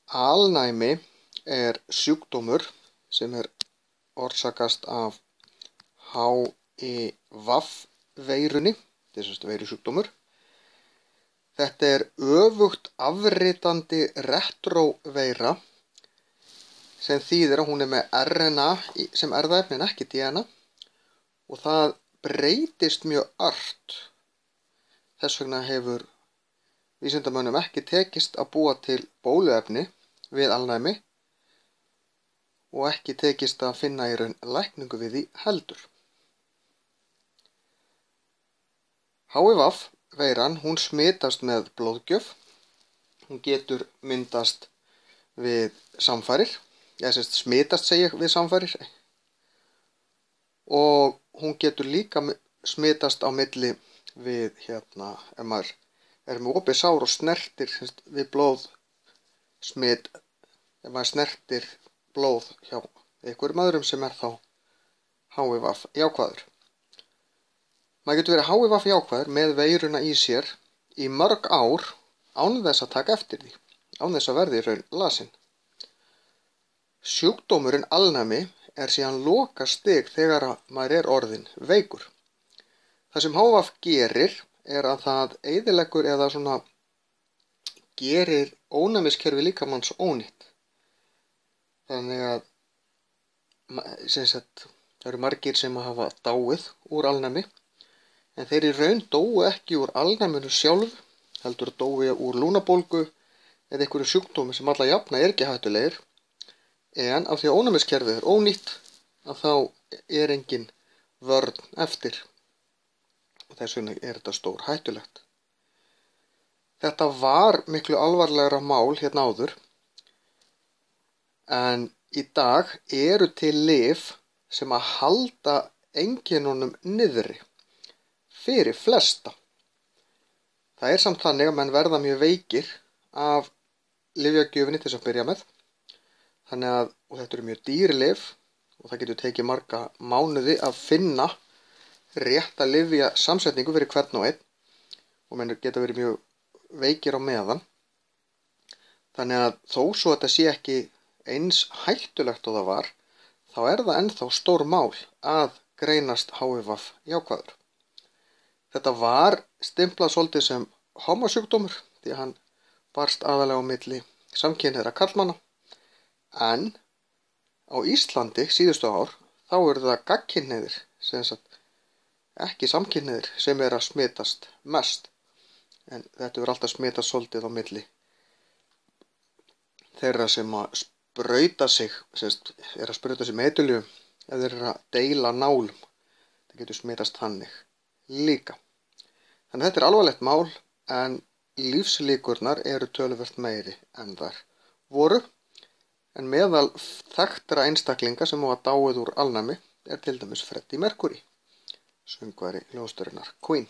Alnæmi sjúkdómur sem orsakast af HIV-veirunni, þetta er veirusjúkdómur. Þetta öfugt afritandi retróveira sem þýðir að hún með RNA sem erfðaefni en ekki DNA og það breytist mjög ört. Þess vegna hefur vísindamönnum ekki tekist að búa til bóluefni við alnæmi og ekki tekist að finna í raun lækningu við því heldur. HIV-veiran, hún smitast með blóðgjöf, hún getur myndast við samfarir, smitast segi ég við samfarir, og hún getur líka smitast á milli við, ef maður með opið sár og snertir við blóðsmit, ef maður snertir blóð hjá einhverjum öðrum sem þá HIV jákvæður. Maður getur verið HIV jákvæður með veiruna í sér í mörg ár án þess að taka eftir því, án þess að verða í raun lasinn. Sjúkdómurinn alnæmi síðan lokastig þegar maður orðinn veikur. Það sem HIV gerir að það eyðileggur eða gerir ónæmiskerfi líkamans ónýtt. Þannig að það eru margir sem hafa dáið úr alnæmi, en þeir í raun dóu ekki úr alnæminu sjálf, heldur dóu úr lungnabólgu eða einhverju sjúkdómi sem alla jafna ekki hættulegir, en af því að ónæmiskerfið ónýtt, að þá engin vörn eftir. Og þess vegna þetta stór hættulegt. Þetta var miklu alvarlegra mál hérna áður, en í dag eru til lyf sem að halda einkennunum niðri fyrir flesta. Það samt þannig að menn verða mjög veikir af lyfjagjöfinni til þess að byrja með. Og þetta eru mjög dýr lyf og það getur tekið marga mánuði að finna rétta lyfja samsetningu fyrir hvern og einn og menn geta verið mjög veikir á meðan. Þannig að þó svo þetta sé ekki eins hættulegt og það var, þá það ennþá stór mál að greinast HIV jákvæður. Þetta var stimplað svolítið sem homasjúkdómur því að hann barst aðalega á milli samkynhneigðra karlmanna, en á Íslandi síðustu ár þá eru það gagnkynhneigðir, ekki samkynhneigðir, sem að smitast mest. En þetta hefur alltaf smitast svolítið á milli þeirra sem að sprauta sig, að sprauta sig með eiturlyfjum, eða þeir að deila nálum. Það getur smitast þannig líka. Þannig að þetta alvarlegt mál, en lífslíkurnar eru töluvert meiri en þær voru. En meðal þekktra einstaklinga sem hafa dáið úr alnæmi til dæmis Freddie Mercury, söngvari hljómsveitarinnar Queen.